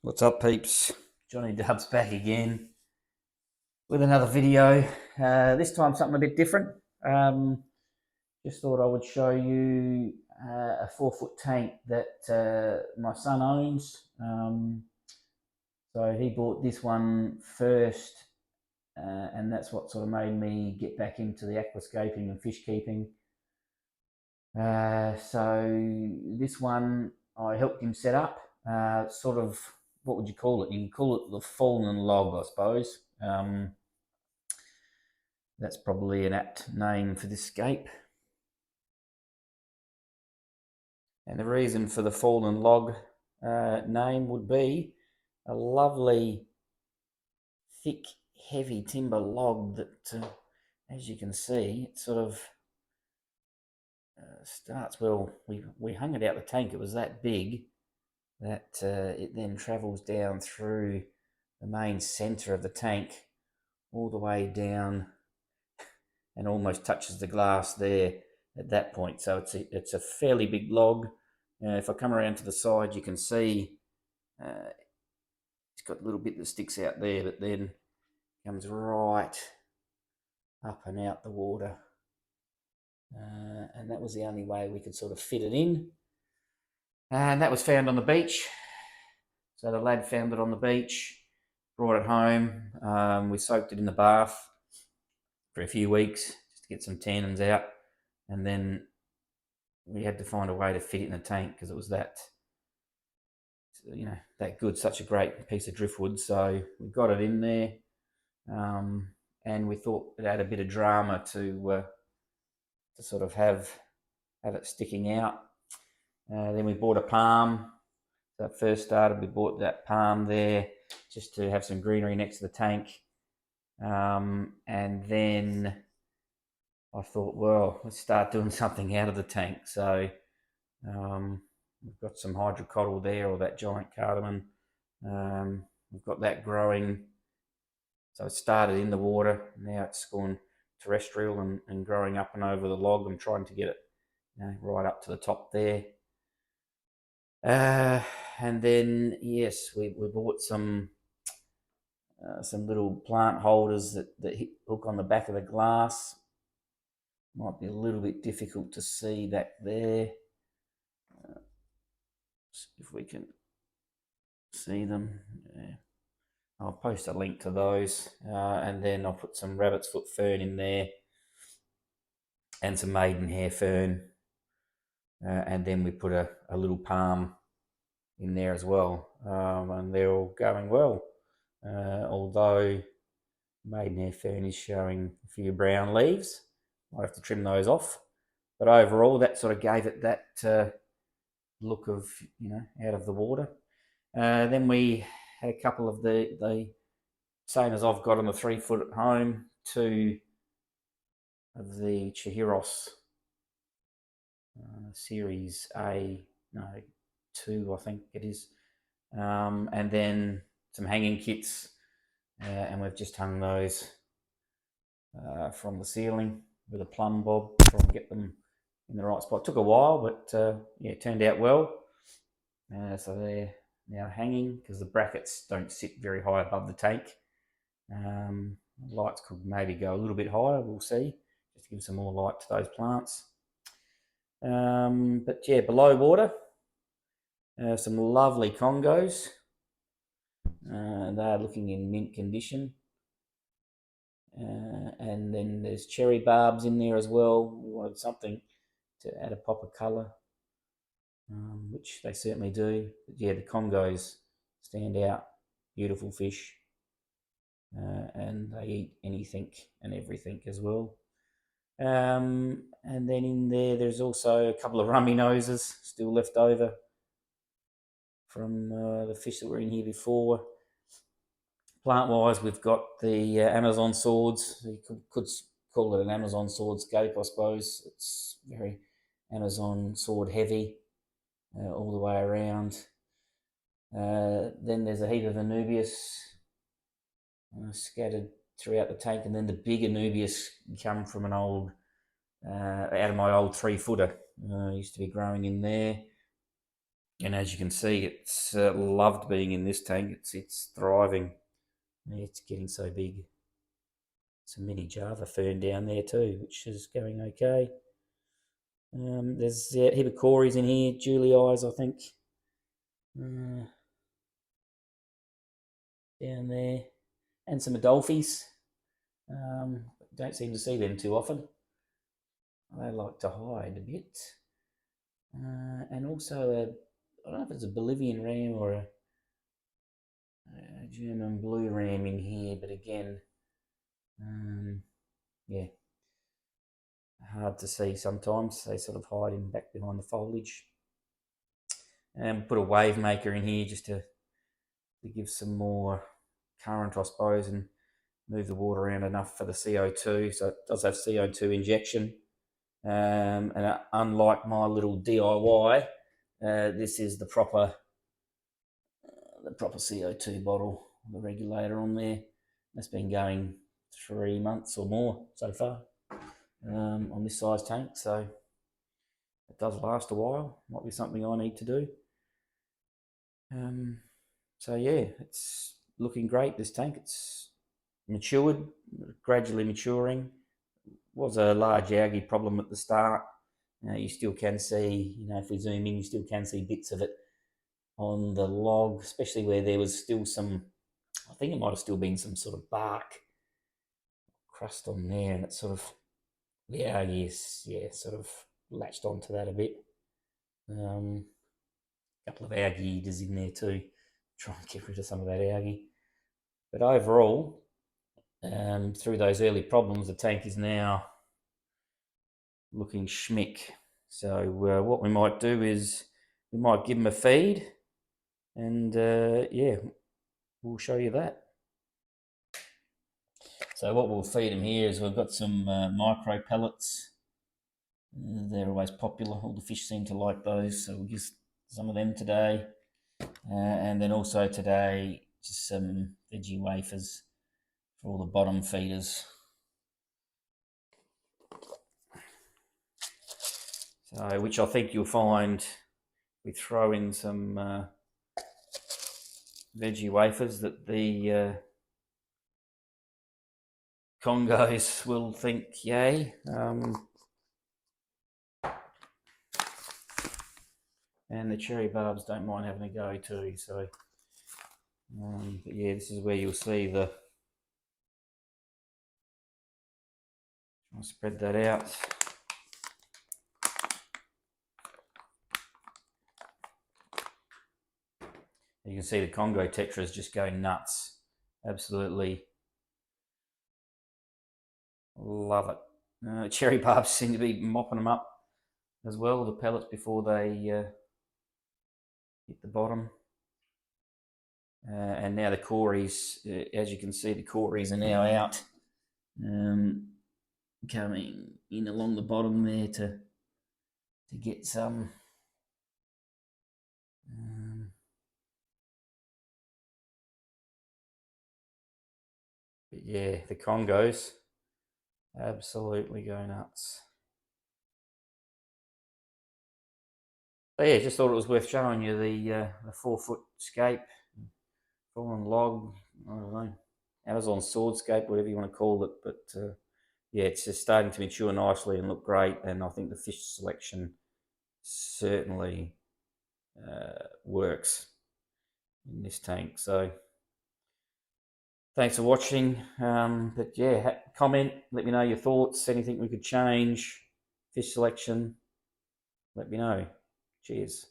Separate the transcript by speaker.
Speaker 1: What's up, peeps? Johnny Dubs back again with another video. This time something a bit different. Just thought I would show you a 4-foot tank that my son owns. So he bought this one first, and that's what sort of made me get back into the aquascaping and fish keeping. So this one I helped him set up. Sort of, what would you call it? You can call it the fallen log, I suppose. That's probably an apt name for this scape. And the reason for the fallen log name would be a lovely, thick, heavy timber log that, as you can see, it sort of starts, well, we hung it out the tank. It was that big that it then travels down through the main centre of the tank all the way down and almost touches the glass there at that point. So it's a fairly big log. If I come around to the side, you can see it's got a little bit that sticks out there, but then comes right up and out the water. And that was the only way we could sort of fit it in. And that was found on the beach. So the lad found it on the beach, brought it home. We soaked it in the bath for a few weeks just to get some tannins out, and then we had to find a way to fit it in the tank because it was that, that good, such a great piece of driftwood. So we got it in there, and we thought it had a bit of drama to sort of have it sticking out. Then we bought a palm. That first started, we bought that palm there just to have some greenery next to the tank. And then I thought, well, let's start doing something out of the tank. So we've got some hydrocotyle there, or that giant cardamom. We've got that growing. So it started in the water. Now it's gone terrestrial and growing up and over the log. I'm trying to get it right up to the top there. And then, yes, we bought some little plant holders that hook on the back of the glass. Might be a little bit difficult to see back there. If we can see them. Yeah. I'll post a link to those. And then I'll put some rabbit's foot fern in there and some maidenhair fern. And then we put a little palm in there as well. And they're all going well. Although maidenhair fern is showing a few brown leaves. Might have to trim those off. But overall, that sort of gave it that look of, out of the water. Then we had a couple of the same as I've got on the 3-foot at home, 2 of the Chihiros series A, no, 2 I think it is. And then some hanging kits, and we've just hung those from the ceiling with a plumb bob, try and get them in the right spot. It took a while, but it turned out well. So they're now hanging because the brackets don't sit very high above the tank. Lights could maybe go a little bit higher, we'll see, just to give some more light to those plants. But yeah, below water, some lovely Congos. They're looking in mint condition. And then there's cherry barbs in there as well. We wanted something to add a pop of colour, which they certainly do. But yeah, the Congos stand out. Beautiful fish. And they eat anything and everything as well. And then in there's also a couple of rummy noses still left over from the fish that were in here before. Plant-wise, we've got the Amazon swords. You could call it an Amazon swordscape, I suppose. It's very Amazon sword heavy all the way around. Then there's a heap of Anubias scattered throughout the tank, and then the big Anubias come from an old, out of my old 3-footer. Used to be growing in there. And as you can see, it's loved being in this tank. It's thriving. It's getting so big. It's a mini Java fern down there too, which is going okay. There's a heap of cories in here, Julie eyes, I think. Down there. And some Adolphis. Don't seem to see them too often. They like to hide a bit. And also, I don't know if it's a Bolivian ram or a German blue ram in here, but again, yeah, hard to see sometimes. They sort of hide in back behind the foliage. And put a wave maker in here just to give some more current, I suppose, and move the water around enough for the CO2. So it does have CO2 injection. And unlike my little DIY, this is the proper CO2 bottle, the regulator on there. That's been going 3 months or more so far on this size tank, so it does last a while. Might be something I need to do. So yeah, it's looking great, this tank. It's matured, gradually maturing. Was a large algae problem at the start. You still can see, if we zoom in, you still can see bits of it on the log, especially where there was still some, I think it might have still been some sort of bark crust on there, and it's sort of, the algae is, sort of latched onto that a bit. A couple of algae eaters in there too, try and get rid of some of that algae. But overall, through those early problems, the tank is now looking schmick. So what we might do is we might give them a feed, and yeah, we'll show you that. So what we'll feed them here is we've got some micro pellets. They're always popular. All the fish seem to like those, so we'll give some of them today. And then also today, just some veggie wafers for all the bottom feeders. So, which I think you'll find, we throw in some veggie wafers, that the Congos will think yay. And the cherry barbs don't mind having a go too. So, but yeah, this is where you'll see the. I'll spread that out. You can see the Congo Tetras just go nuts. Absolutely love it. Cherry barbs seem to be mopping them up as well, the pellets, before they hit the bottom. And now the cories, as you can see, the cories are now out, coming in along the bottom there to get some. But yeah, the Congos absolutely go nuts. So yeah, just thought it was worth showing you the 4-foot scape, fallen log, I don't know, Amazon swordscape, whatever you want to call it. But yeah, it's just starting to mature nicely and look great. And I think the fish selection certainly works in this tank. So thanks for watching. But yeah, comment, let me know your thoughts, anything we could change, fish selection, let me know. Cheers.